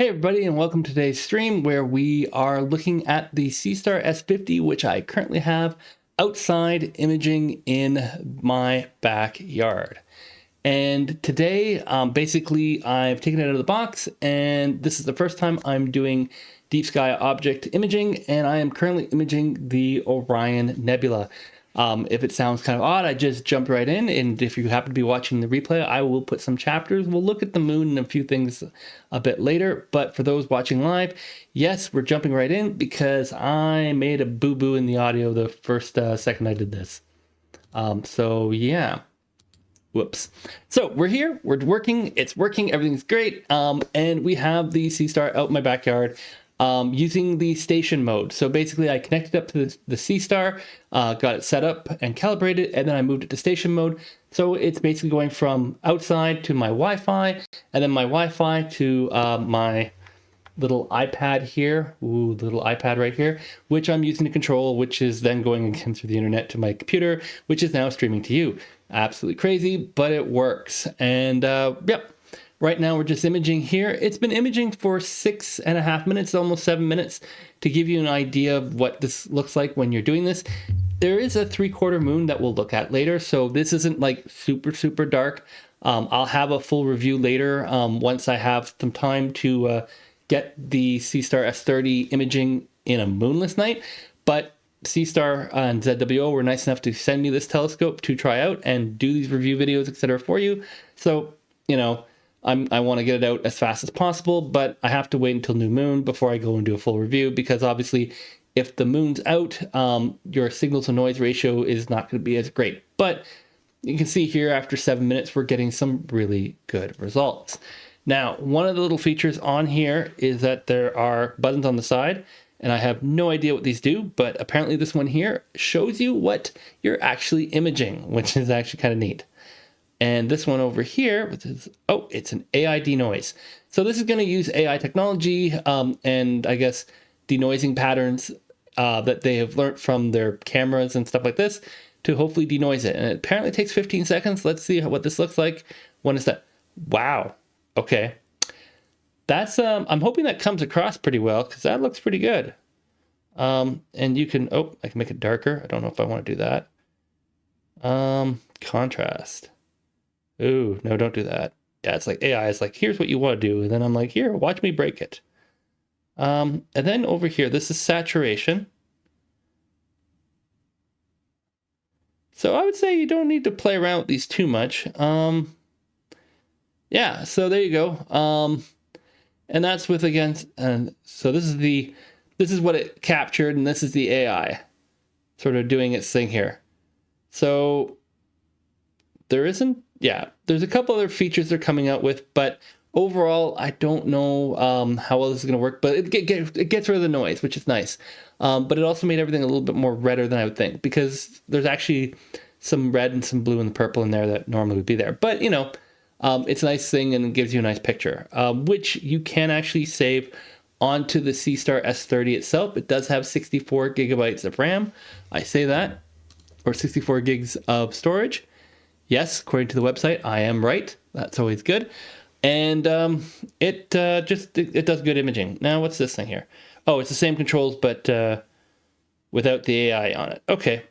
Hey everybody, and welcome to today's stream where we are looking at the SeeStar S50, which I currently have outside imaging in my backyard. And today, basically, I've taken it out of the box, and this is the first time I'm doing deep sky object imaging, and I am currently imaging the Orion Nebula. If it sounds kind of odd, I just jumped right in, and if you happen to be watching the replay, I will put some chapters. We'll look at the moon and a few things a bit later, but for those watching live, yes, we're jumping right in because I made a boo-boo in the audio the first second I did this. So yeah. Whoops. So we're here, we're working, it's working, everything's great. And we have the SeeStar out in my backyard using the station mode. So basically I connected up to the SeeStar, got it set up and calibrated, and then I moved it to station mode. So it's basically going from outside to my Wi-Fi, and then my Wi-Fi to my little iPad here, little iPad right here, which I'm using to control, which is then going again through the internet to my computer, which is now streaming to you. Absolutely crazy, but it works. And yep, right now we're just imaging here. It's been imaging for 6.5 minutes, almost 7 minutes, to give you an idea of what this looks like when you're doing this. There is a 3/4 moon that we'll look at later, so this isn't like super dark. I'll have a full review later once I have some time to get the SeeStar S30 imaging in a moonless night, but SeeStar and ZWO were nice enough to send me this telescope to try out and do these review videos, etc. for you. So, you know, I want to get it out as fast as possible, but I have to wait until new moon before I go and do a full review, because obviously if the moon's out, your signal to noise ratio is not going to be as great. But you can see here after 7 minutes, we're getting some really good results. Now, one of the little features on here is that there are buttons on the side, and I have no idea what these do, but apparently this one here shows you what you're actually imaging, which is actually kind of neat. And this one over here, which is, oh, it's an AI denoise. So this is going to use AI technology and I guess denoising patterns that they have learned from their cameras and stuff like this to hopefully denoise it. And it apparently takes 15 seconds. Let's see what this looks like when it's done. Wow. Okay, that's I'm hoping that comes across pretty well, because that looks pretty good. And you can, oh, I can make it darker. I don't know if I want to do that. Contrast. Ooh, no, don't do that. Yeah, it's like AI is like, here's what you want to do, and then I'm like, here, watch me break it. And then over here, this is saturation. So I would say you don't need to play around with these too much. Yeah, so there you go. And that's with, again, and so this is what it captured, and this is the AI sort of doing its thing here. So there's a couple other features they're coming out with, but overall, I don't know how well this is going to work, but it gets rid of the noise, which is nice. But it also made everything a little bit more redder than I would think, because there's actually some red and some blue and purple in there that normally would be there. But, you know, it's a nice thing and it gives you a nice picture, which you can actually save onto the SeeStar S30 itself. It does have 64 gigabytes of RAM. I say that, or 64 gigs of storage. Yes, according to the website, I am right. That's always good. And it does good imaging. Now, what's this thing here? Oh, it's the same controls, but without the AI on it. Okay.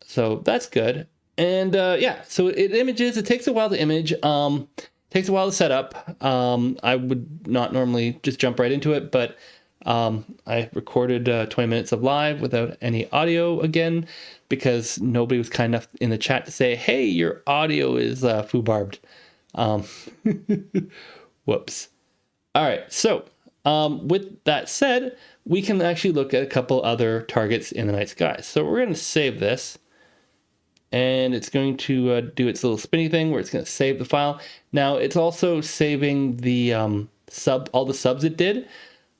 So that's good. And yeah, so it images. It takes a while to image. Takes a while to set up. I would not normally just jump right into it, but I recorded 20 minutes of live without any audio again, because nobody was kind enough in the chat to say, hey, your audio is foobarbed. Whoops. All right, so with that said, we can actually look at a couple other targets in the night sky. So we're going to save this, and it's going to do its little spinny thing where it's going to save the file. Now, it's also saving the all the subs it did.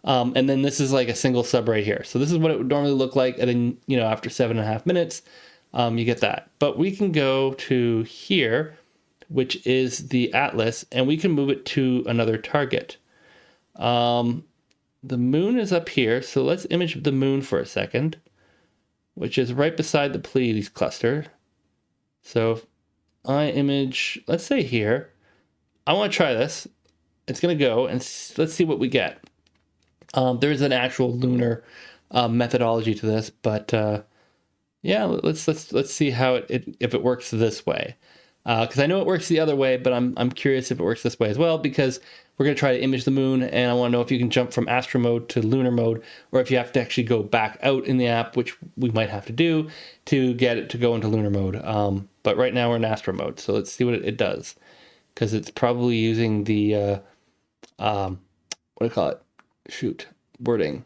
And then this is like a single sub right here. So this is what it would normally look like. And then, you know, after 7.5 minutes, you get that. But we can go to here, which is the atlas, and we can move it to another target. The moon is up here. So let's image the moon for a second, which is right beside the Pleiades Cluster. So if I image, let's say here, I want to try this. it's going to go, and let's see what we get. There's an actual lunar methodology to this, but yeah, let's see how if it works this way. Because I know it works the other way, but I'm curious if it works this way as well, because we're going to try to image the moon, and I want to know if you can jump from astro mode to lunar mode, or if you have to actually go back out in the app, which we might have to do to get it to go into lunar mode. But right now we're in astro mode, so let's see what it does, because it's probably using the what do you call it? Shoot, wording.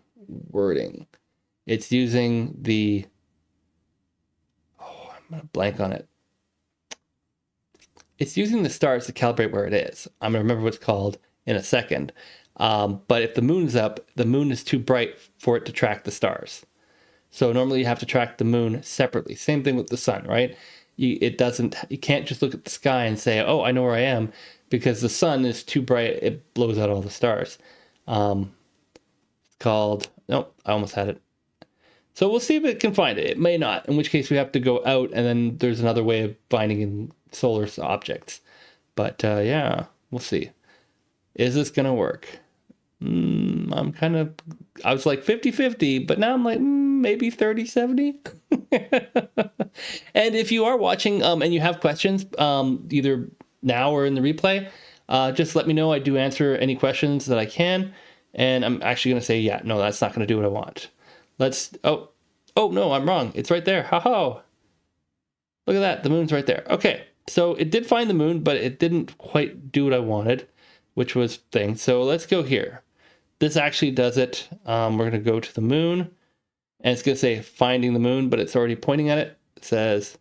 It's using the, oh, I'm gonna blank on it. It's using the stars to calibrate where it is. I'm gonna remember what it's called in a second. But if the moon's up, the moon is too bright for it to track the stars. So normally you have to track the moon separately. Same thing with the sun, right? You can't just look at the sky and say, oh, I know where I am, because the sun is too bright. It blows out all the stars. It's called, nope, I almost had it. So we'll see if it can find it. It may not, in which case we have to go out, and then there's another way of finding in solar objects. But yeah, we'll see. Is this going to work? I was like 50-50, but now I'm like, maybe 30-70. And if you are watching and you have questions, either now or in the replay, just let me know. I do answer any questions that I can. And I'm actually going to say, yeah, no, that's not going to do what I want. Oh, no, I'm wrong. It's right there. Ha-ha. Look at that. The moon's right there. Okay. So it did find the moon, but it didn't quite do what I wanted, which was thing. So let's go here. This actually does it. We're going to go to the moon, and it's going to say finding the moon, but it's already pointing at it. It says,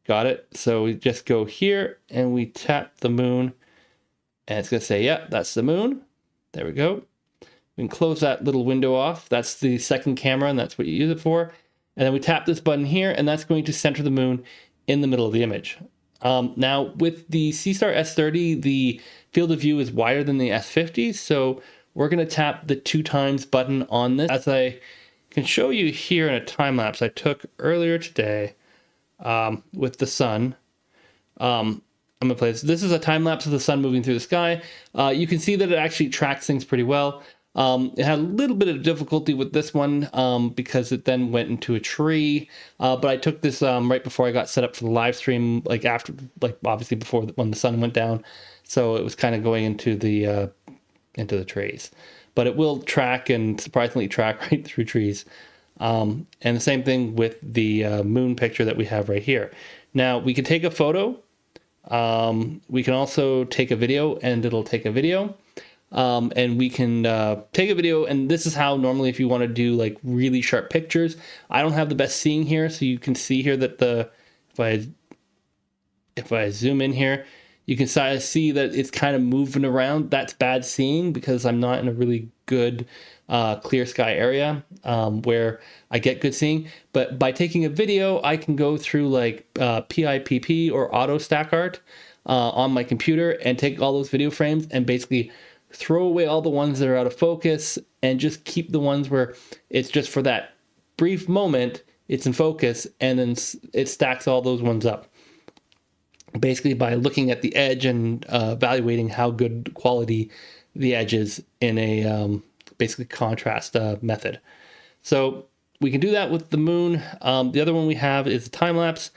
got it. So we just go here and we tap the moon, and it's going to say, yeah, that's the moon. There we go. We can close that little window off. That's the second camera, and that's what you use it for. And then we tap this button here, and that's going to center the moon in the middle of the image. Now, with the SeeStar S30, the field of view is wider than the S50, so we're going to tap the 2x button on this. As I can show you here in a time lapse I took earlier today with the sun. I'm going to play this. This is a time lapse of the sun moving through the sky. You can see that it actually tracks things pretty well. It had a little bit of difficulty with this one because it then went into a tree. But I took this right before I got set up for the live stream, like obviously before when the sun went down. So it was kind of going into the trees. But it will track, and surprisingly track right through trees. And the same thing with the moon picture that we have right here. Now we can take a photo. We can also take a video, and it'll take a video. And we can take a video, and this is how normally if you want to do like really sharp pictures. I don't have the best seeing here, so you can see here that if I zoom in here, you can see that it's kind of moving around. That's bad seeing because I'm not in a really good clear sky area where I get good seeing. But by taking a video, I can go through like PIPP or auto stack art on my computer and take all those video frames and basically throw away all the ones that are out of focus and just keep the ones where it's just for that brief moment, it's in focus, and then it stacks all those ones up. Basically by looking at the edge and evaluating how good quality the edge is in a basically contrast method. So we can do that with the moon. The other one we have is the time lapse.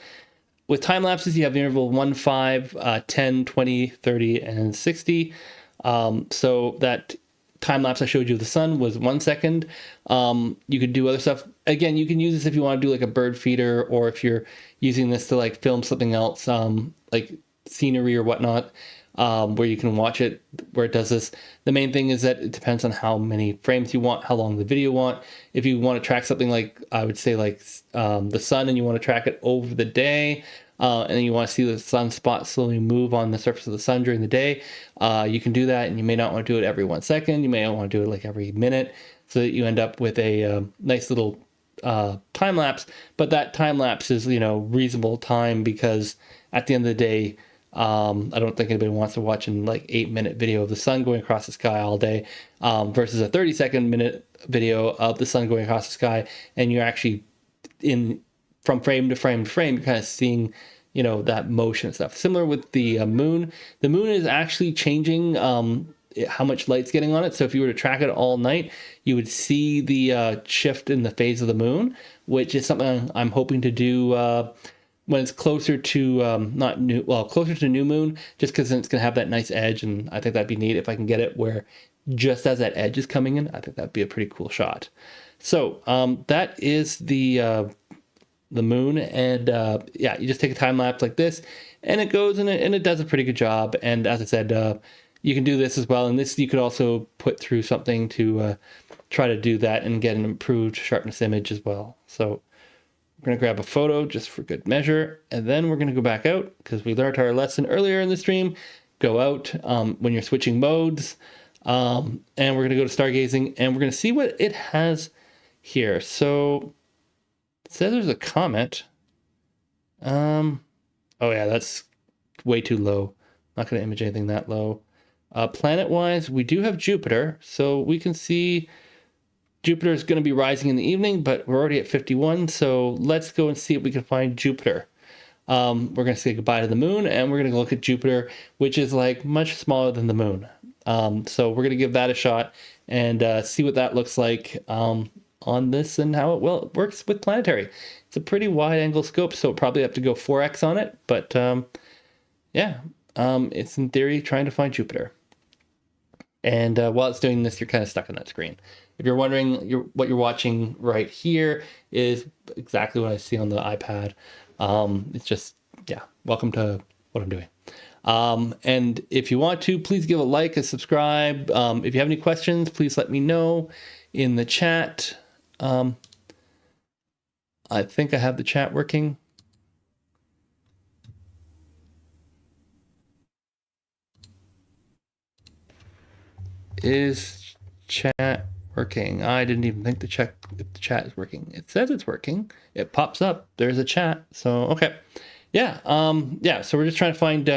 With time lapses, you have the interval 1, 5, 10, 20, 30, and 60. So that time lapse I showed you of the sun was 1 second. You could do other stuff. Again, you can use this if you want to do like a bird feeder, or if you're using this to like film something else, like scenery or whatnot, where you can watch it, where it does this. The main thing is that it depends on how many frames you want, how long the video you want. If you want to track something like, I would say like the sun, and you want to track it over the day, and then you want to see the sunspot slowly move on the surface of the sun during the day, you can do that. And you may not want to do it every 1 second. You may want to do it like every minute, so that you end up with a nice little time lapse. But that time lapse is, reasonable time, because at the end of the day, I don't think anybody wants to watch an like 8-minute video of the sun going across the sky all day versus a 30-second video of the sun going across the sky, and you're actually from frame to frame to frame, you're kind of seeing, that motion stuff. Similar with the moon. The moon is actually changing how much light's getting on it. So if you were to track it all night, you would see the shift in the phase of the moon, which is something I'm hoping to do when it's closer to closer to new moon, just because it's going to have that nice edge, and I think that'd be neat if I can get it where just as that edge is coming in. I think that'd be a pretty cool shot. So that is the moon, and yeah, you just take a time lapse like this, and it goes and it does a pretty good job. And as I said, you can do this as well, and this you could also put through something to try to do that and get an improved sharpness image as well. So we're going to grab a photo just for good measure, and then we're going to go back out because we learned our lesson earlier in the stream. Go out when you're switching modes, and we're going to go to stargazing, and we're going to see what it has here. So it says there's a comet. Oh yeah, that's way too low. Not going to image anything that low. Planet-wise, we do have Jupiter, so we can see Jupiter is going to be rising in the evening, but we're already at 51, so let's go and see if we can find Jupiter. We're going to say goodbye to the moon, and we're going to look at Jupiter, which is like much smaller than the moon. So we're going to give that a shot and see what that looks like on this and how it works with planetary. It's a pretty wide angle scope, so we'll probably have to go 4x on it, but yeah, it's in theory trying to find Jupiter. And while it's doing this, you're kind of stuck on that screen. If you're wondering, what you're watching right here is exactly what I see on the iPad. It's just, yeah, welcome to what I'm doing. And if you want to, please give a like, a subscribe. If you have any questions, please let me know in the chat. I think I have the chat working. Is chat working? I didn't even think to check if the chat is working. It says it's working. It pops up. There's a chat. So, okay. Yeah. Yeah. So we're just trying to find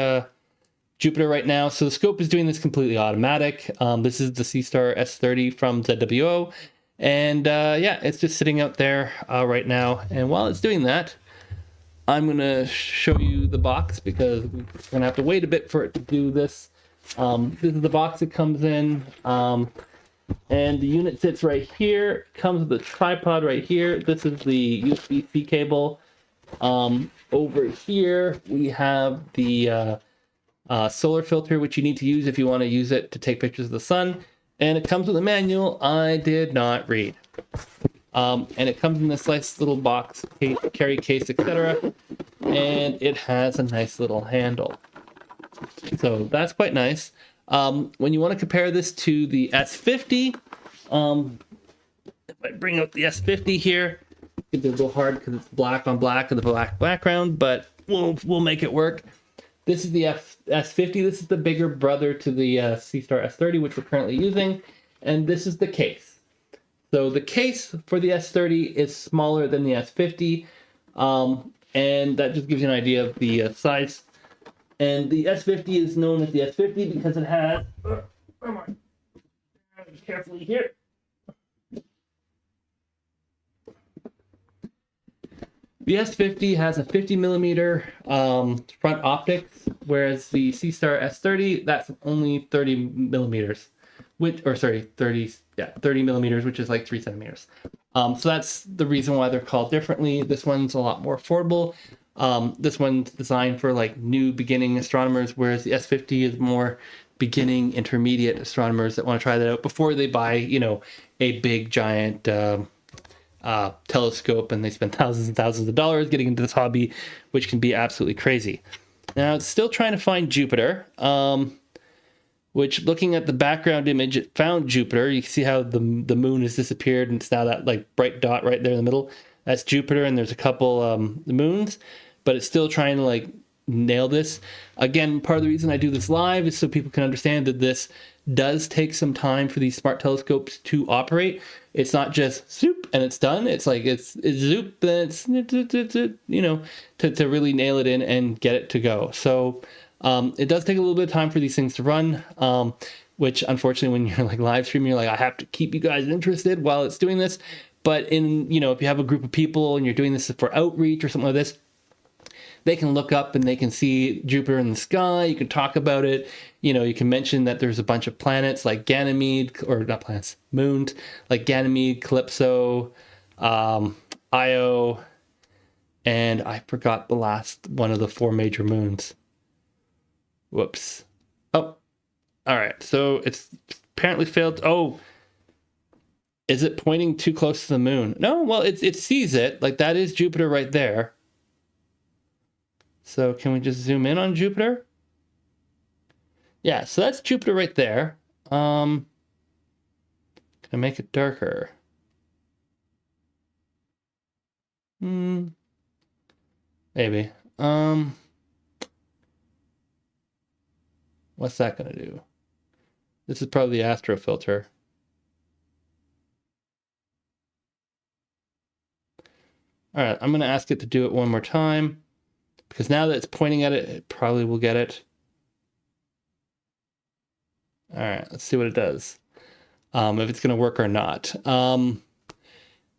Jupiter right now. So the scope is doing this completely automatic. This is the SeeStar S30 from ZWO. And yeah, it's just sitting out there right now. And while it's doing that, I'm going to show you the box because we're going to have to wait a bit for it to do this. This is the box it comes in, and the unit sits right here. Comes with a tripod right here. This is the USB-C cable. Over here we have the solar filter, which you need to use if you want to use it to take pictures of the sun. And it comes with a manual I did not read. And it comes in this nice little box, carry case, etc. And it has a nice little handle. So that's quite nice. When you want to compare this to the S50, if I bring out the S50 here, it's a little hard because it's black on black with a black background, but we'll make it work. This is the S50. This is the bigger brother to the SeeStar S30, which we're currently using, and this is the case. So the case for the S30 is smaller than the S50, and that just gives you an idea of the size. And the S50 is known as the S50 because it has, carefully here. The S50 has a 50 millimeter front optics, whereas the SeeStar S30, that's only 30 millimeters, 30 millimeters, which is like 3 centimeters. So that's the reason why they're called differently. This one's a lot more affordable. This one's designed for like new beginning astronomers, whereas the S50 is more beginning intermediate astronomers that want to try that out before they buy, you know, a big giant telescope, and they spend thousands and thousands of dollars getting into this hobby, which can be absolutely crazy. Now it's still trying to find Jupiter, which, looking at the background image, it found Jupiter. You can see how the moon has disappeared, and it's now that like bright dot right there in the middle. That's Jupiter, and there's a couple moons, but it's still trying to like nail this. Again, part of the reason I do this live is so people can understand that this does take some time for these smart telescopes to operate. It's not just zoop and it's done. It's like it's zoop and it's, you know, to really nail it in and get it to go. So it does take a little bit of time for these things to run, which unfortunately when you're like live streaming, you're like, I have to keep you guys interested while it's doing this. But in, you know, if you have a group of people and you're doing this for outreach or something like this, they can look up and they can see Jupiter in the sky. You can talk about it. You know, you can mention that there's a bunch of planets like Ganymede, or not planets, moons, like Ganymede, Calypso, Io, and I forgot the last one of the 4 major moons. Whoops. Oh, all right. So it's apparently failed. Oh, is it pointing too close to the moon? No, well, it sees it. Like, that is Jupiter right there. So can we just zoom in on Jupiter? Yeah, so that's Jupiter right there. Can I make it darker? Maybe. What's that gonna do? This is probably the astro filter. All right, I'm gonna ask it to do it one more time, because now that it's pointing at it, it probably will get it. All right, let's see what it does. If it's gonna work or not.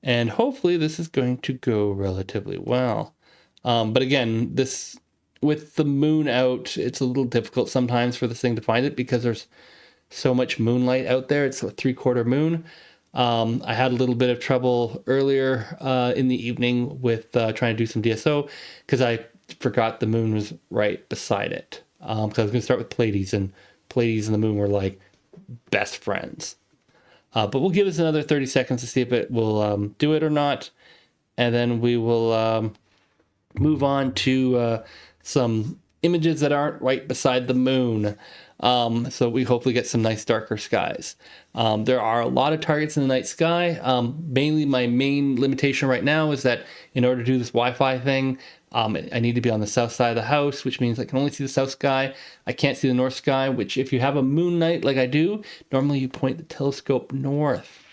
And hopefully this is going to go relatively well. But again, this, with the moon out, it's a little difficult sometimes for this thing to find it because there's so much moonlight out there. It's a 3/4 moon. I had a little bit of trouble earlier in the evening with trying to do some DSO because I forgot the moon was right beside it. Because I was going to start with Pleiades, and Pleiades and the moon were like best friends. But we'll give us another 30 seconds to see if it will do it or not. And then we will move on to some images that aren't right beside the moon. So we hopefully get some nice darker skies. There are a lot of targets in the night sky. Mainly my main limitation right now is that in order to do this Wi-Fi thing, I need to be on the south side of the house, which means I can only see the south sky. I can't see the north sky, which if you have a moon night like I do, normally you point the telescope north,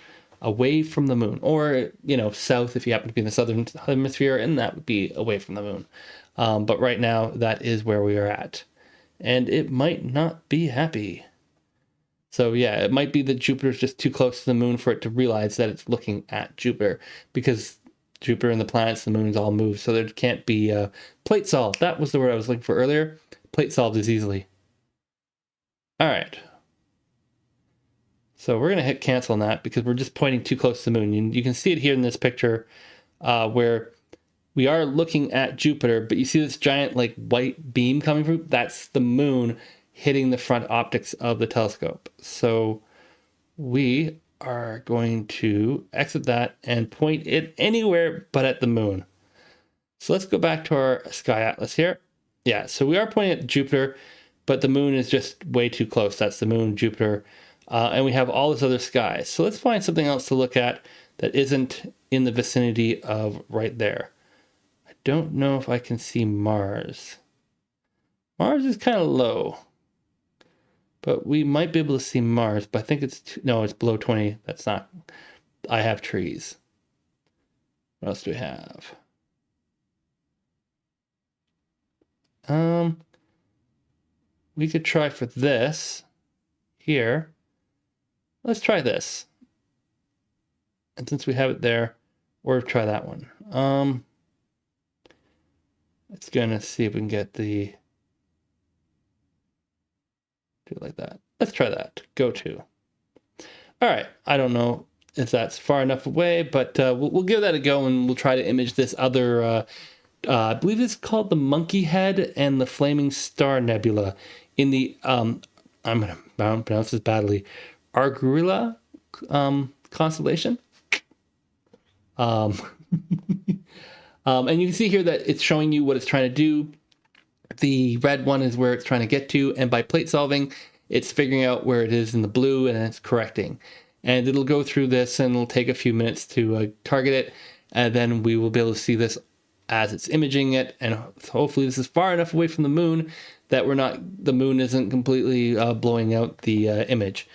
away from the moon, or, you know, south if you happen to be in the southern hemisphere, and that would be away from the moon. But right now, that is where we are at. And it might not be happy. So yeah, it might be that Jupiter's just too close to the moon for it to realize that it's looking at Jupiter, because Jupiter and the planets, the moons all move, so there can't be plate solved. That was the word I was looking for earlier. Plate solved is easily. All right. So we're going to hit cancel on that because we're just pointing too close to the moon. You can see it here in this picture where we are looking at Jupiter, but you see this giant like white beam coming through? That's the moon hitting the front optics of the telescope. So we are going to exit that and point it anywhere but at the moon. So let's go back to our sky atlas here. Yeah, so we are pointing at Jupiter, but the moon is just way too close. That's the moon, Jupiter, and we have all this other sky. So let's find something else to look at that isn't in the vicinity of right there. I don't know if I can see Mars. Mars is kind of low, but we might be able to see Mars, but I think no, it's below 20. That's not, I have trees. What else do we have? We could try for this here. Let's try this. And since we have it there, or try that one. It's gonna see if we can get the, do it like that. Let's try that. Go to. All right. I don't know if that's far enough away, but we'll give that a go, and we'll try to image this other. I believe it's called the Monkey Head and the Flaming Star Nebula in the I'm gonna pronounce this badly, Arguilla constellation. And you can see here that it's showing you what it's trying to do. The red one is where it's trying to get to, and by plate solving, it's figuring out where it is in the blue and it's correcting. And it'll go through this, and it'll take a few minutes to target it, and then we will be able to see this as it's imaging it, and hopefully this is far enough away from the moon that the moon isn't completely blowing out the image.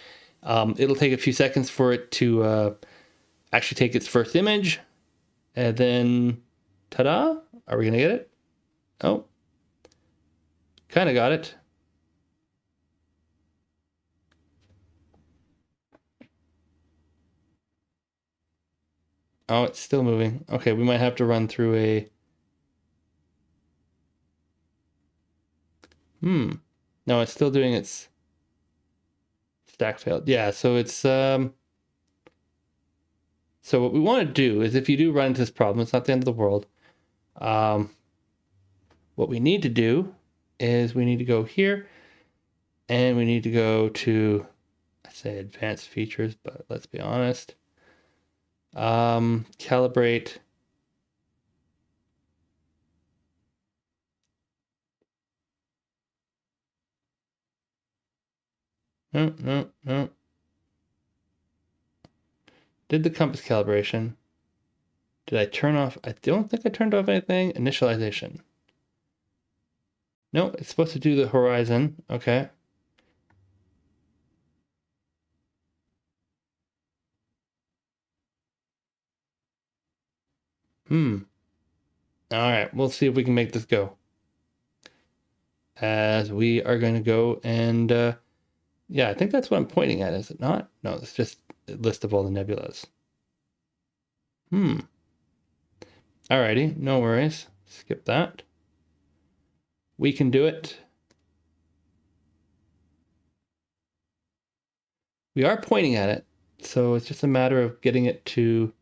It'll take a few seconds for it to actually take its first image, and then ta-da! Are we gonna get it? Oh, kind of got it. Oh, it's still moving. Okay, we might have to run through a No, it's still doing its stack failed. Yeah, so it's so what we want to do is, if you do run into this problem, it's not the end of the world. What we need to do is we need to go here and we need to go to, I say advanced features, but let's be honest. Calibrate. No. Did the compass calibration. Did I turn off? I don't think I turned off anything. Initialization. No, it's supposed to do the horizon. Okay. All right, we'll see if we can make this go. As we are going to go and, yeah, I think that's what I'm pointing at, is it not? No, it's just a list of all the nebulas. Alrighty, no worries. Skip that. We can do it. We are pointing at it, so it's just a matter of getting it to...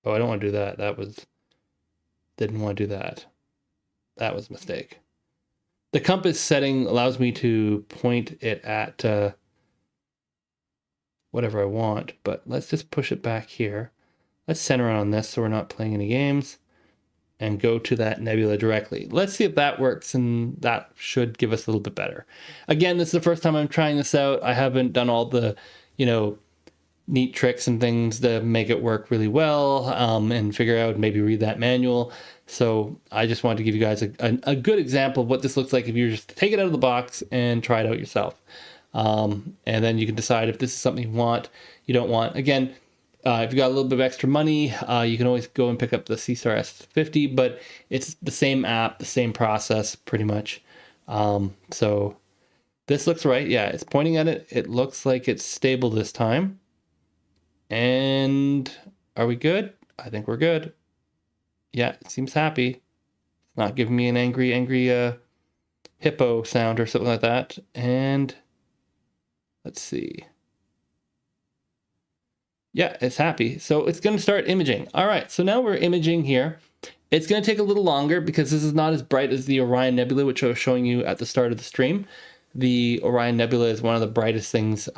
Oh, I don't want to do that. Didn't want to do that. That was a mistake. The compass setting allows me to point it at whatever I want, but let's just push it back here. Let's center on this so we're not playing any games, and go to that nebula directly. Let's see if that works, and that should give us a little bit better. Again, this is the first time I'm trying this out. I haven't done all the, neat tricks and things to make it work really well, and figure out, maybe read that manual. So I just wanted to give you guys a good example of what this looks like if you just take it out of the box and try it out yourself. And then you can decide if this is something you want, you don't want. Again, if you got a little bit of extra money, you can always go and pick up the SeeStar S50, but it's the same app, the same process, pretty much. So this looks right. Yeah, it's pointing at it. It looks like it's stable this time. And are we good? I think we're good. Yeah, it seems happy. It's not giving me an angry hippo sound or something like that. And let's see. Yeah, it's happy. So it's going to start imaging. All right, so now we're imaging here. It's going to take a little longer because this is not as bright as the Orion Nebula, which I was showing you at the start of the stream. The Orion Nebula is one of the brightest things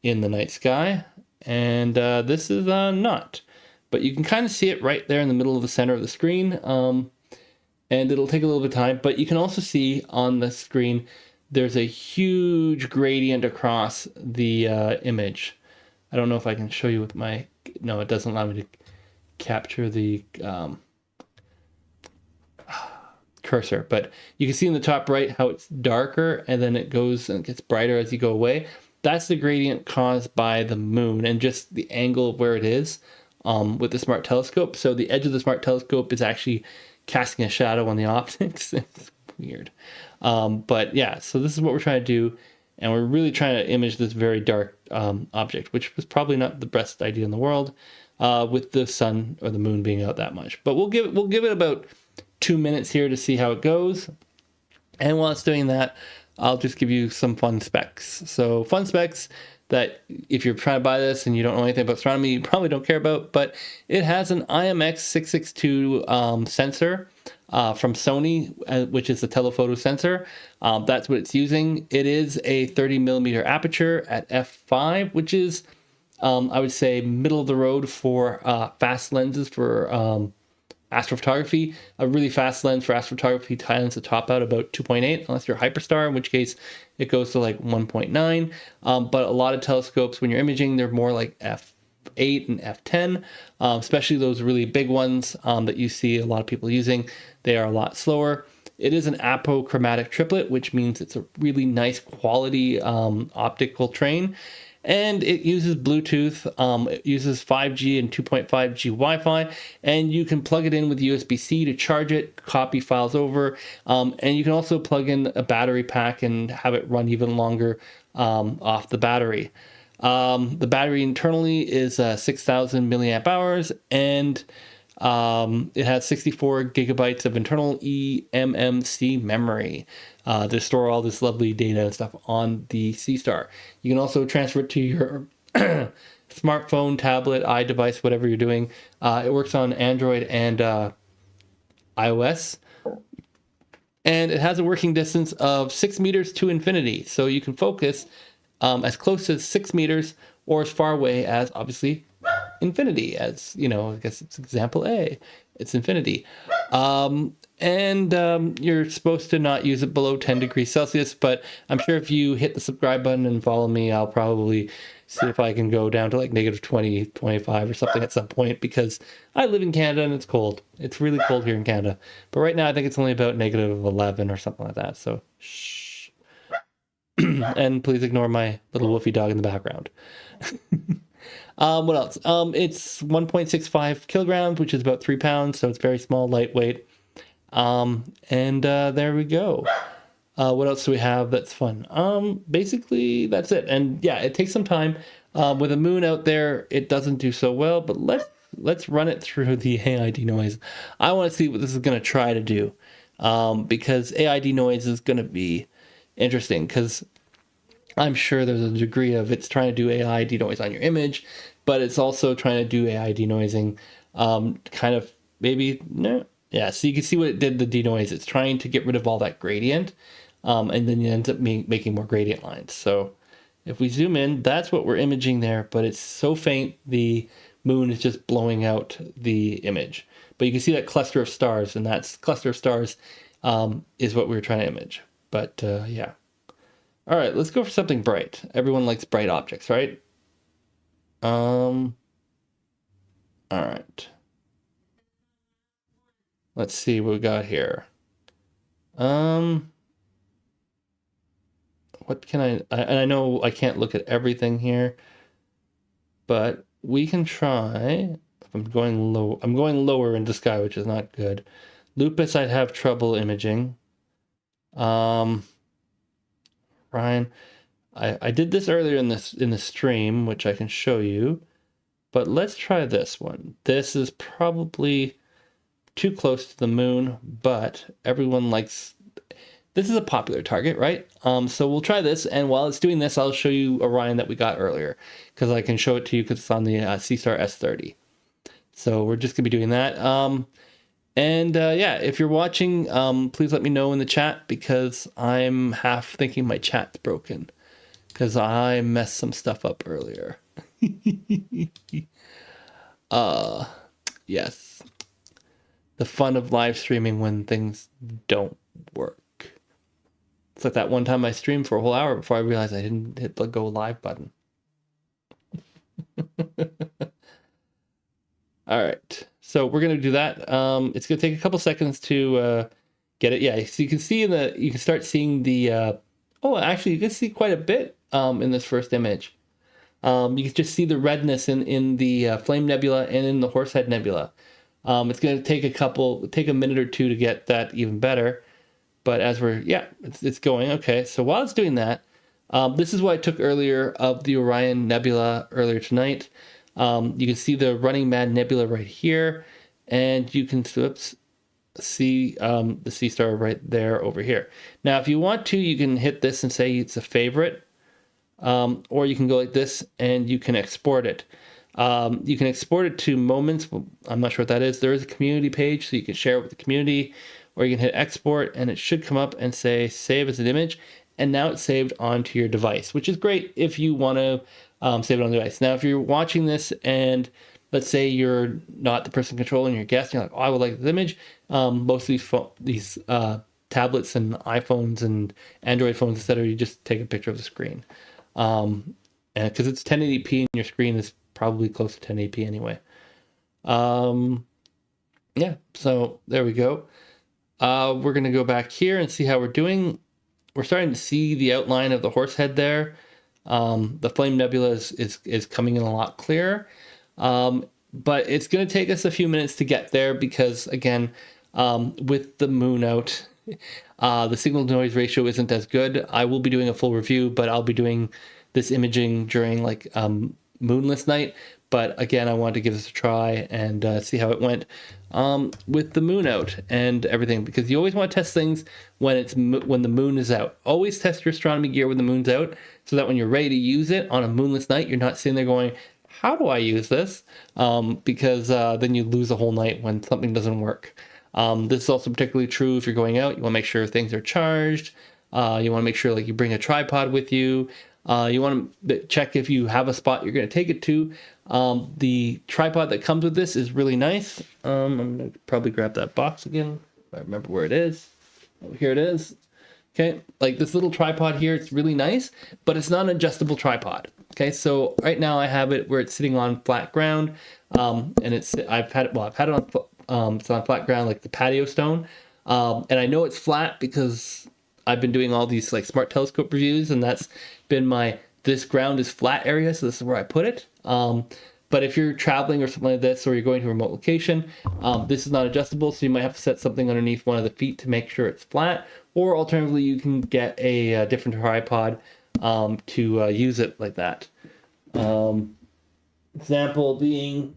in the night sky. And this is not. But you can kind of see it right there in the middle of the center of the screen. And it'll take a little bit of time. But you can also see on the screen, there's a huge gradient across the image. I don't know if I can show you with my... No, it doesn't allow me to capture the cursor. But you can see in the top right how it's darker, and then it goes and gets brighter as you go away. That's the gradient caused by the moon and just the angle of where it is with the Smart Telescope. So the edge of the Smart Telescope is actually casting a shadow on the optics. It's weird. But yeah, so this is what we're trying to do. And we're really trying to image this very dark object, which was probably not the best idea in the world with the sun or the moon being out that much. But we'll give it about 2 minutes here to see how it goes. And while it's doing that, I'll just give you some fun specs. So fun specs that if you're trying to buy this and you don't know anything about astronomy, you probably don't care about, but it has an IMX662 sensor from Sony, which is a telephoto sensor. That's what it's using. It is a 30 millimeter aperture at f5, which is, I would say, middle of the road for fast lenses for astrophotography. A really fast lens for astrophotography tends to top out about 2.8, unless you're hyperstar, in which case it goes to like 1.9. But a lot of telescopes, when you're imaging, they're more like f8 and f10, especially those really big ones that you see a lot of people using. They are a lot slower. It is an apochromatic triplet, which means it's a really nice quality optical train. And it uses Bluetooth, it uses 5G and 2.5G Wi-Fi, and you can plug it in with USB-C to charge it, copy files over, and you can also plug in a battery pack and have it run even longer off the battery. The battery internally is 6,000 milliamp hours, and It has 64 gigabytes of internal eMMC memory to store all this lovely data and stuff on the SeeStar. You can also transfer it to your smartphone, tablet, iDevice, whatever you're doing. It works on Android and iOS. And it has a working distance of 6 meters to infinity. So you can focus as close as 6 meters or as far away as, obviously, infinity. As, you know, I guess it's example A. It's infinity. You're supposed to not use it below 10 degrees Celsius. But I'm sure if you hit the subscribe button and follow me, I'll probably see if I can go down to like negative 20, 25 or something at some point, because I live in Canada and it's cold. It's really cold here in Canada. But right now I think it's only about negative 11 or something like that. So shh. And please ignore my little woofy dog in the background. What else? It's 1.65 kilograms, which is about 3 pounds. So it's very small, lightweight. There we go. What else do we have that's fun? Basically, that's it. And yeah, it takes some time. With a moon out there, it doesn't do so well, but let's run it through the AI denoise. I want to see what this is going to try to do, because AI denoise is going to be interesting, because I'm sure there's a degree of it's trying to do AI denoise on your image, but it's also trying to do AI denoising, kind of maybe, no. Yeah, so you can see what it did, the denoise. It's trying to get rid of all that gradient, and then it ends up making more gradient lines. So if we zoom in, that's what we're imaging there, but it's so faint, the moon is just blowing out the image. But you can see that cluster of stars, and that cluster of stars is what we were trying to image. But yeah. All right, let's go for something bright. Everyone likes bright objects, right? All right. Let's see what we got here. What can and I know I can't look at everything here, but we can try. I'm going lower into sky, which is not good. Lupus, I'd have trouble imaging. Ryan, I did this earlier in the stream, which I can show you, but let's try this one. This is probably too close to the moon, but everyone likes, this is a popular target, right? So we'll try this, and while it's doing this, I'll show you Orion that we got earlier, because I can show it to you because it's on the SeeStar S30. So we're just gonna be doing that. Yeah, if you're watching, please let me know in the chat, because I'm half thinking my chat's broken, because I messed some stuff up earlier. Yes. The fun of live streaming when things don't work. It's like that one time I streamed for a whole hour before I realized I didn't hit the go live button. All right, so we're gonna do that. It's gonna take a couple seconds to get it. Yeah, so you can see you can start seeing the. Oh, actually, you can see quite a bit in this first image. You can just see the redness in the Flame Nebula and in the Horsehead Nebula. It's going to take a minute or two to get that even better. But as it's going. Okay, so while it's doing that, this is what I took earlier of the Orion Nebula earlier tonight. You can see the Running Mad Nebula right here, and you can see the SeeStar right there over here. Now, if you want to, you can hit this and say it's a favorite, or you can go like this and you can export it. You can export it to moments. Well, I'm not sure what that is. There is a community page, so you can share it with the community, or you can hit export, and it should come up and say save as an image. And now it's saved onto your device, which is great if you want to save it on the device. Now, if you're watching this and let's say you're not the person controlling your guest, and you're like, oh, I would like this image. Most of these tablets and iPhones and Android phones, etc., you just take a picture of the screen. And because it's 1080p and your screen is probably close to 1080p anyway. Yeah, so there we go. We're going to go back here and see how we're doing. We're starting to see the outline of the Horsehead there. The Flame Nebula is coming in a lot clearer. But it's going to take us a few minutes to get there because, again, with the moon out, the signal to noise ratio isn't as good. I will be doing a full review, but I'll be doing this imaging during like moonless night. but again, I wanted to give this a try and see how it went with the moon out and everything, because you always want to test things when the moon is out. Always test your astronomy gear when the moon's out, so that when you're ready to use it on a moonless night, you're not sitting there going, how do I use this? Because then you lose a whole night when something doesn't work. This is also particularly true if you're going out. You want to make sure things are charged. You want to make sure like you bring a tripod with you. You want to check if you have a spot you're going to take it to. The tripod that comes with this is really nice. I'm going to probably grab that box again, if I remember where it is. Oh, here it is. Okay, like this little tripod here, it's really nice, but it's not an adjustable tripod. Okay, so right now I have it where it's sitting on flat ground, and I've had it on it's on flat ground like the patio stone, and I know it's flat because I've been doing all these like smart telescope reviews, and that's been this ground is flat area, so this is where I put it. But if you're traveling or something like this, or you're going to a remote location, this is not adjustable, so you might have to set something underneath one of the feet to make sure it's flat, or alternatively, you can get a different tripod to use it like that. Example being,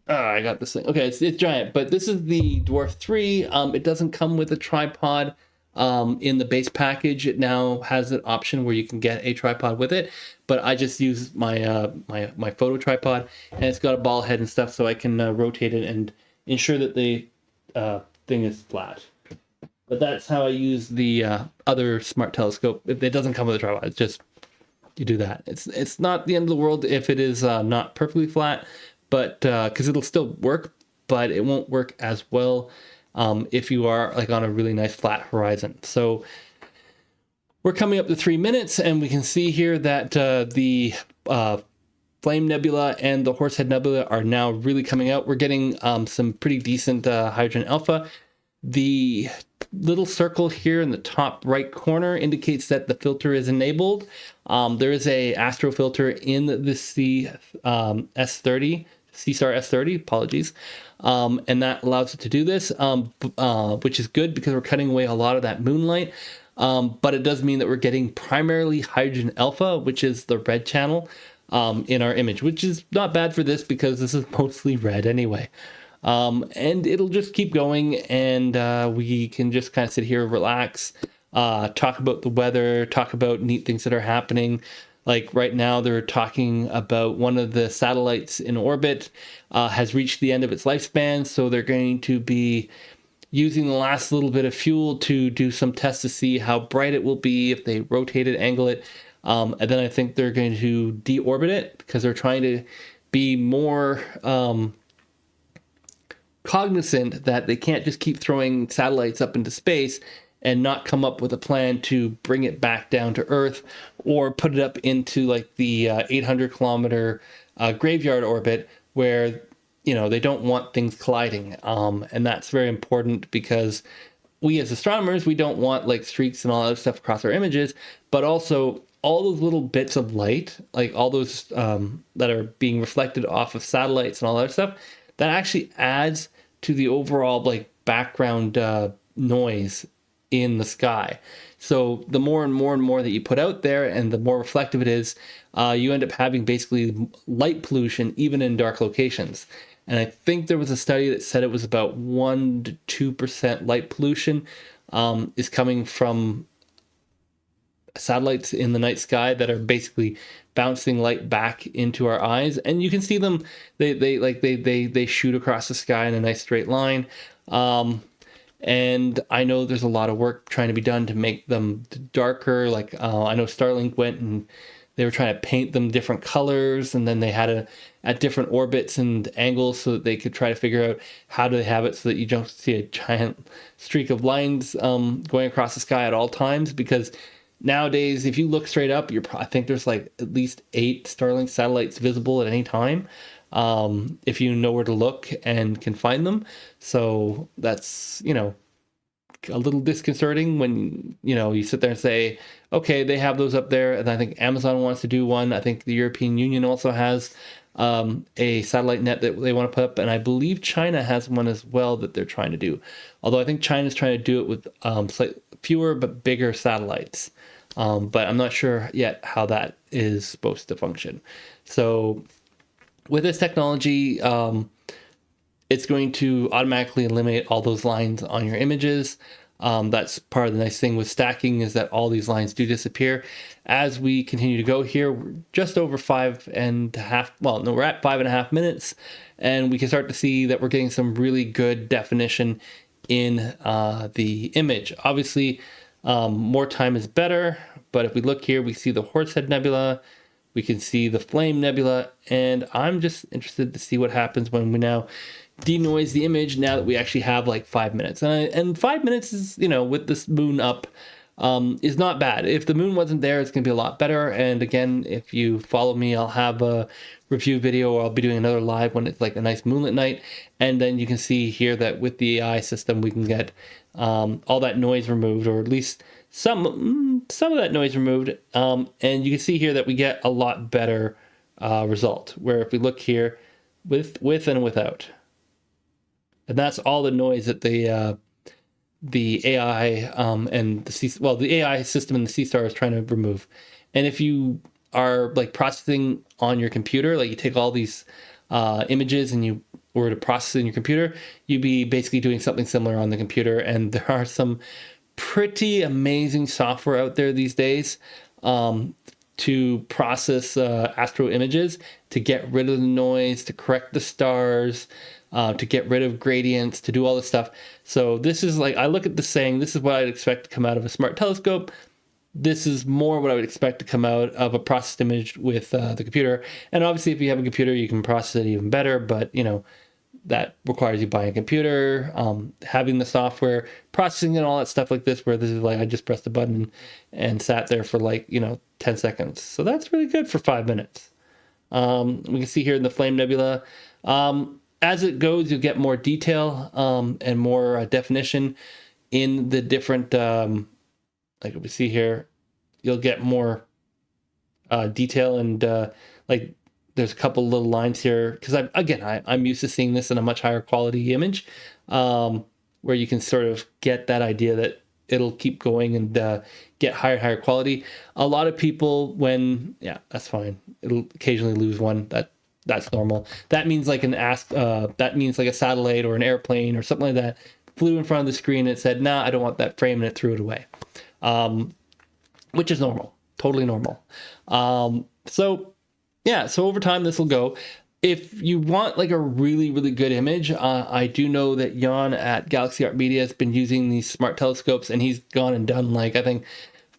I got this thing. Okay, it's giant, but this is the Dwarf 3. It doesn't come with a tripod. In the base package, it now has an option where you can get a tripod with it, but I just use my my photo tripod, and it's got a ball head and stuff, so I can rotate it and ensure that the thing is flat. But that's how I use the other smart telescope. If it doesn't come with a tripod, it's just you do that. It's not the end of the world if it is not perfectly flat, but because it'll still work, but it won't work as well if you are like on a really nice flat horizon. So we're coming up to 3 minutes, and we can see here that the Flame Nebula and the Horsehead Nebula are now really coming out. We're getting some pretty decent hydrogen alpha. The little circle here in the top right corner indicates that the filter is enabled. There is a astro filter in the S30, SeeStar S30, apologies. And that allows it to do this, which is good because we're cutting away a lot of that moonlight. But it does mean that we're getting primarily hydrogen alpha, which is the red channel in our image, which is not bad for this because this is mostly red anyway. And it'll just keep going, and we can just kind of sit here, relax, talk about the weather, talk about neat things that are happening. Like right now, they're talking about one of the satellites in orbit has reached the end of its lifespan, so they're going to be using the last little bit of fuel to do some tests to see how bright it will be if they rotate it, angle it, and then I think they're going to deorbit it because they're trying to be more cognizant that they can't just keep throwing satellites up into space and not come up with a plan to bring it back down to Earth or put it up into like the 800 kilometer graveyard orbit where, you know, they don't want things colliding. And that's very important because we as astronomers, we don't want like streaks and all that stuff across our images, but also all those little bits of light, like all those that are being reflected off of satellites and all that stuff, that actually adds to the overall like background noise in the sky. So the more and more and more that you put out there and the more reflective it is, you end up having basically light pollution even in dark locations. And I think there was a study that said it was about 1 to 2% light pollution is coming from satellites in the night sky that are basically bouncing light back into our eyes. And you can see them, they shoot across the sky in a nice straight line. And I know there's a lot of work trying to be done to make them darker. Like I know Starlink went and they were trying to paint them different colors, and then they had at different orbits and angles so that they could try to figure out how do they have it so that you don't see a giant streak of lines going across the sky at all times. Because nowadays, if you look straight up, I think there's like at least 8 Starlink satellites visible at any time. If you know where to look and can find them. So that's, you know, a little disconcerting when, you know, you sit there and say, okay, they have those up there. And I think Amazon wants to do one. I think the European Union also has a satellite net that they want to put up. And I believe China has one as well that they're trying to do. Although I think China's trying to do it with fewer but bigger satellites. but I'm not sure yet how that is supposed to function. So with this technology, it's going to automatically eliminate all those lines on your images. That's part of the nice thing with stacking, is that all these lines do disappear. As we continue to go here, we're just over 5.5, well, no, we're at 5.5 minutes, and we can start to see that we're getting some really good definition in the image. Obviously, more time is better, but if we look here, we see the Horsehead Nebula, we can see the Flame Nebula, and I'm just interested to see what happens when we now denoise the image, now that we actually have like 5 minutes. And 5 minutes is, you know, with this moon up, is not bad. If the moon wasn't there, it's going to be a lot better. And again, if you follow me, I'll have a review video, or I'll be doing another live when it's like a nice moonlit night. And then you can see here that with the AI system, we can get all that noise removed, or at least some of that noise removed. And you can see here that we get a lot better result, where if we look here with and without, and that's all the noise that the AI and the AI system in the SeeStar is trying to remove. And if you are like processing on your computer, like you take all these images and you were to process in your computer, you'd be basically doing something similar on the computer. And there are some pretty amazing software out there these days to process astro images, to get rid of the noise, to correct the stars, to get rid of gradients, to do all this stuff. So this is like, I look at this saying, this is what I'd expect to come out of a smart telescope. This is more what I would expect to come out of a processed image with the computer. And obviously, if you have a computer, you can process it even better, but you know, that requires you buying a computer, having the software, processing and all that stuff like this, where this is like, I just pressed a button and sat there for like, you know, 10 seconds. So that's really good for 5 minutes. We can see here in the Flame Nebula, as it goes, you'll get more detail and more definition in the different, like we see here, you'll get more detail, and like there's a couple little lines here, because I'm used to seeing this in a much higher quality image, where you can sort of get that idea that it'll keep going and get higher quality. A lot of people, yeah, that's fine. It'll occasionally lose one. That's normal. That means like that means like a satellite or an airplane or something like that flew in front of the screen and it said, nah, I don't want that frame, and it threw it away. Which is normal, totally normal. So yeah, so over time this will go. If you want like a really, really good image, I do know that Jan at Galaxy Art Media has been using these smart telescopes, and he's gone and done like, I think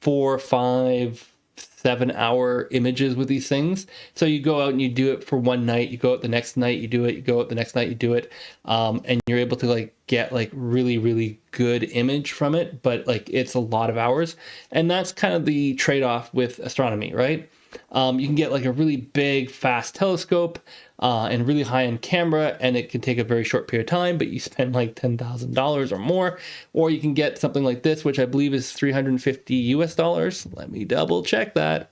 4, 5, 7 hour images with these things. So you go out and you do it for one night, you go out the next night, you do it, you go out the next night, you do it. And you're able to like get like really, really good image from it, but like it's a lot of hours. And that's kind of the trade-off with astronomy, right? You can get like a really big, fast telescope and really high-end camera, and it can take a very short period of time, but you spend like $10,000 or more. Or you can get something like this, which I believe is $350 US. Let me double check that.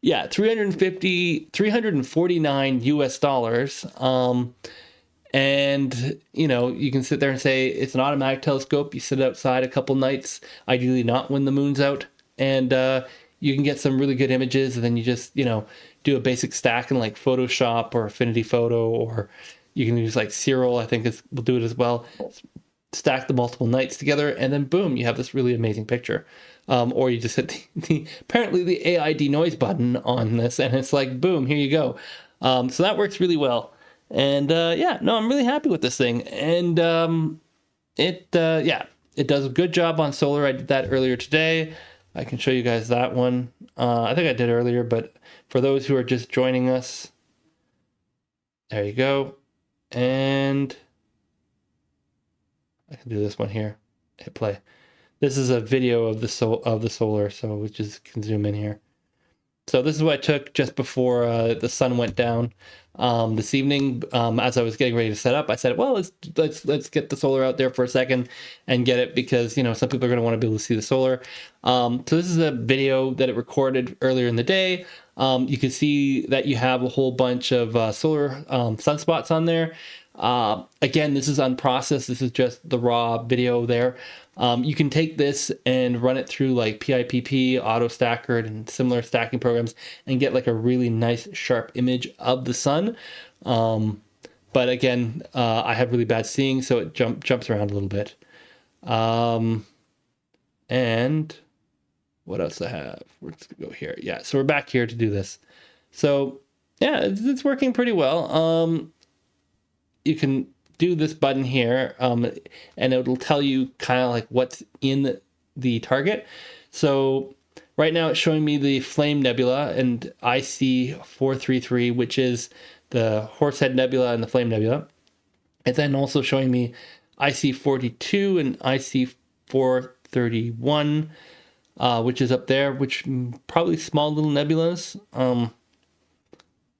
Yeah, 349 US. And you know, you can sit there and say it's an automatic telescope. You sit outside a couple nights, ideally not when the moon's out, and you can get some really good images, and then you just, you know, do a basic stack in like Photoshop or Affinity Photo, or you can use like Serial, I think will do it as well. Stack the multiple nights together, and then boom, you have this really amazing picture. Or you just hit apparently the AI denoise button on this, and it's like, boom, here you go. So that works really well. And yeah, no, I'm really happy with this thing. And it does a good job on solar. I did that earlier today. I can show you guys that one. I think I did earlier, but for those who are just joining us, there you go. And I can do this one here. Hit play. This is a video of the solar, so we just can zoom in here. So this is what I took just before the sun went down this evening. As I was getting ready to set up, I said, well, let's get the solar out there for a second and get it, because you know, some people are going to want to be able to see the solar. So this is a video that it recorded earlier in the day. You can see that you have a whole bunch of solar sunspots on there. Again, this is unprocessed. This is just the raw video there. You can take this and run it through like PIPP, Auto Stacker, and similar stacking programs and get like a really nice sharp image of the sun. But again, I have really bad seeing, so it jumps around a little bit. And what else I have? Let's go here. Yeah, so we're back here to do this. So yeah, it's working pretty well. You can do this button here, and it'll tell you kind of like what's in the target. So right now it's showing me the Flame Nebula and IC 433, which is the Horsehead Nebula and the Flame Nebula. And then also showing me IC 42 and IC 431, which is up there, which probably small little nebulas.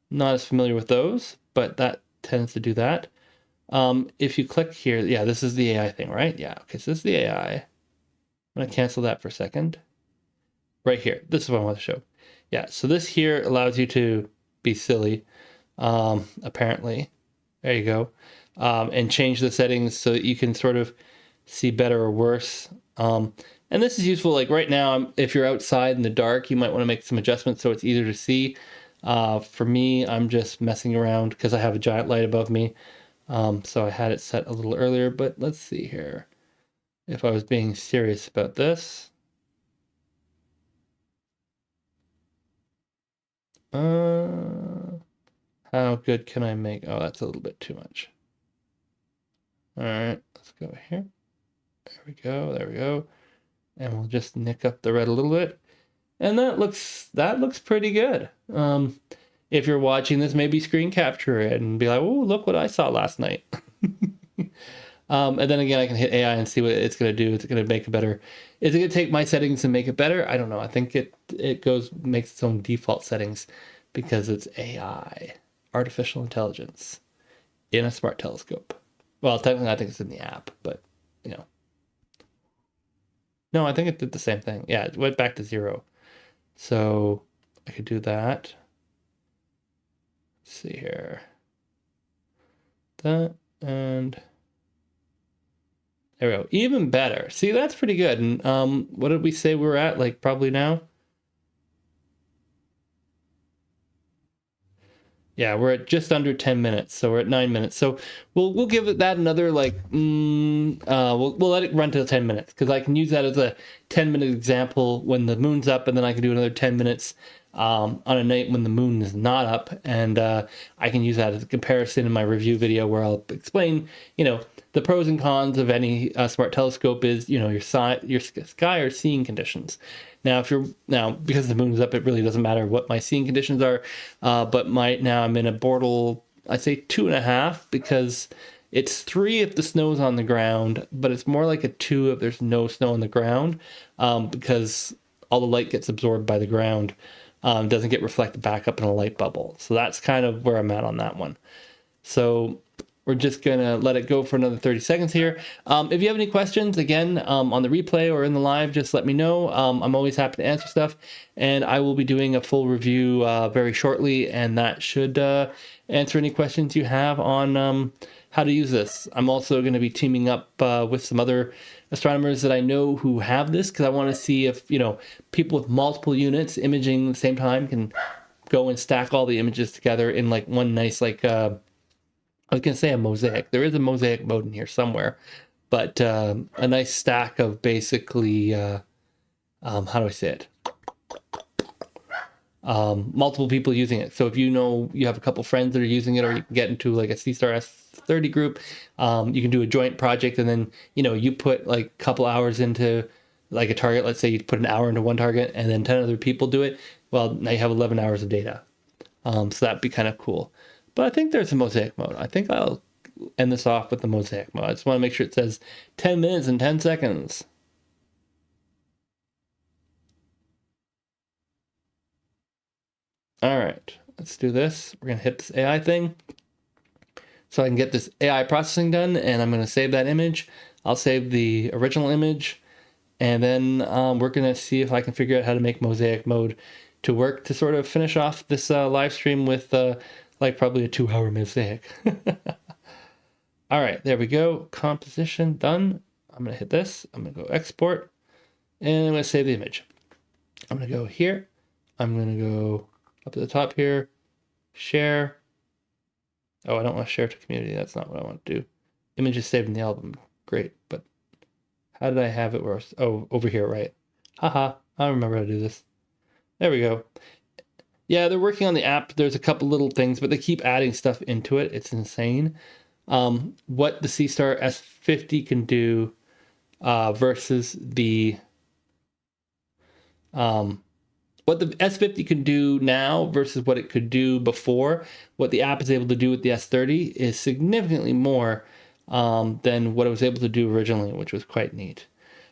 Not as familiar with those, but that tends to do that. If you click here, yeah, this is the AI thing, right? Yeah, okay, so this is the AI. I'm gonna cancel that for a second. Right here, this is what I want to show. Yeah, so this here allows you to be silly, apparently. There you go. And change the settings so that you can sort of see better or worse. And this is useful, like right now, if you're outside in the dark, you might want to make some adjustments so it's easier to see. For me, I'm just messing around because I have a giant light above me. So I had it set a little earlier, but let's see here. If I was being serious about this. How good can I make? Oh, that's a little bit too much. All right, let's go here. There we go, there we go. And we'll just nick up the red a little bit. And that looks pretty good. If you're watching this, maybe screen capture it and be like, oh, look what I saw last night. And then again, I can hit AI and see what it's going to do. It's going to make it better. Is it going to take my settings and make it better? I don't know. I think it makes its own default settings because it's AI, artificial intelligence, in a smart telescope. Well, technically, I think it's in the app, but you know. No, I think it did the same thing. Yeah, it went back to 0. So I could do that. Let's see here. That and there we go. Even better. See, that's pretty good. And what did we say we were at? Like probably now? Yeah, we're at just under 10 minutes, so we're at 9 minutes. So we'll give it that another like we'll let it run to 10 minutes because I can use that as a 10-minute example when the moon's up, and then I can do another 10 minutes on a night when the moon is not up, and I can use that as a comparison in my review video where I'll explain, the pros and cons of any smart telescope is, your sky or seeing conditions. Now, because the moon is up, it really doesn't matter what my seeing conditions are. But now I'm in a Bortle, I'd say 2.5 because it's 3 if the snow's on the ground, but it's more like a 2 if there's no snow on the ground, because all the light gets absorbed by the ground, doesn't get reflected back up in a light bubble. So that's kind of where I'm at on that one. So we're just going to let it go for another 30 seconds here. If you have any questions, again, on the replay or in the live, just let me know. I'm always happy to answer stuff. And I will be doing a full review very shortly. And that should answer any questions you have on how to use this. I'm also going to be teaming up with some other astronomers that I know who have this, because I want to see if, people with multiple units imaging at the same time can go and stack all the images together in like one nice, I was going to say a mosaic. There is a mosaic mode in here somewhere, but a nice stack of basically, how do I say it? Multiple people using it. So if you have a couple friends that are using it, or you can get into like a SeeStar S30 group, you can do a joint project, and then, you put like a couple hours into like a target. Let's say you put an hour into one target and then 10 other people do it. Well, now you have 11 hours of data. So that'd be kind of cool. But I think there's a mosaic mode. I think I'll end this off with the mosaic mode. I just want to make sure it says 10 minutes and 10 seconds. All right, let's do this. We're going to hit this AI thing so I can get this AI processing done, and I'm going to save that image. I'll save the original image, and then we're going to see if I can figure out how to make mosaic mode to work to sort of finish off this live stream with probably a 2-hour mosaic. All right, there we go. Composition done. I'm going to hit this. I'm going to go export, and I'm going to save the image. I'm going to go here. I'm going to go up to the top here, share. Oh, I don't want to share to community. That's not what I want to do. Image is saved in the album. Great, but how did I have it worse? Oh, over here, right? Haha, I remember how to do this. There we go. Yeah, they're working on the app. There's a couple little things, but they keep adding stuff into it. It's insane. What the SeeStar S50 can do versus the what the S50 can do now versus what it could do before. What the app is able to do with the S30 is significantly more than what it was able to do originally, which was quite neat.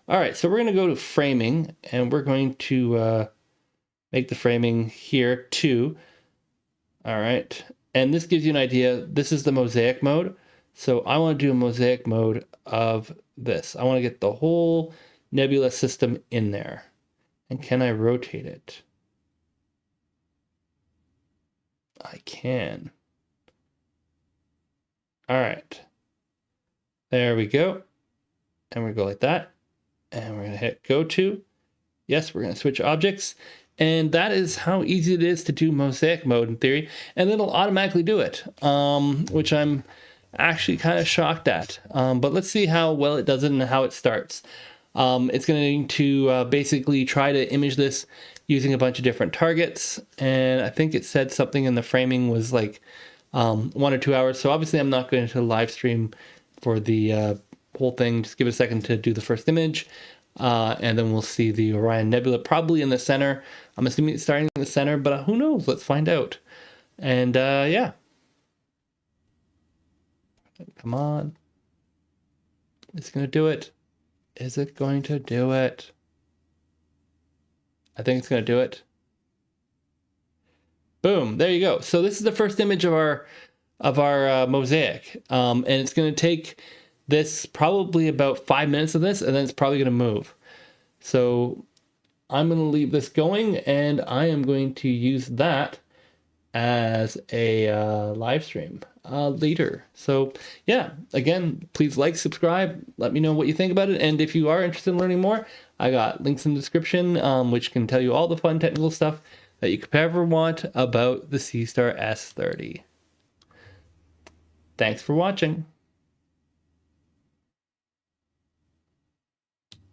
All right, so we're going to go to framing, and we're going to make the framing here too. All right, and this gives you an idea. This is the mosaic mode. So I want to do a mosaic mode of this. I want to get the whole nebula system in there. And can I rotate it? I can. All right. There we go. And we go like that. And we're going to hit go to. Yes, we're going to switch objects. And that is how easy it is to do mosaic mode in theory. And it'll automatically do it, which I'm actually kind of shocked at. But let's see how well it does it and how it starts. It's going to basically try to image this using a bunch of different targets. And I think it said something in the framing was like 1 or 2 hours. So obviously I'm not going to live stream for the whole thing. Just give it a second to do the first image. And then we'll see the Orion Nebula probably in the center. I'm assuming it's starting in the center, but who knows? Let's find out. And yeah. Come on. It's going to do it. Is it going to do it? I think it's going to do it. Boom, there you go. So this is the first image of our mosaic. And it's going to take this probably about 5 minutes of this, and then it's probably going to move. So I'm going to leave this going, and I am going to use that as a live stream later. So yeah, again, please like, subscribe, let me know what you think about it. And if you are interested in learning more, I got links in the description, which can tell you all the fun technical stuff that you could ever want about the SeeStar S30. Thanks for watching.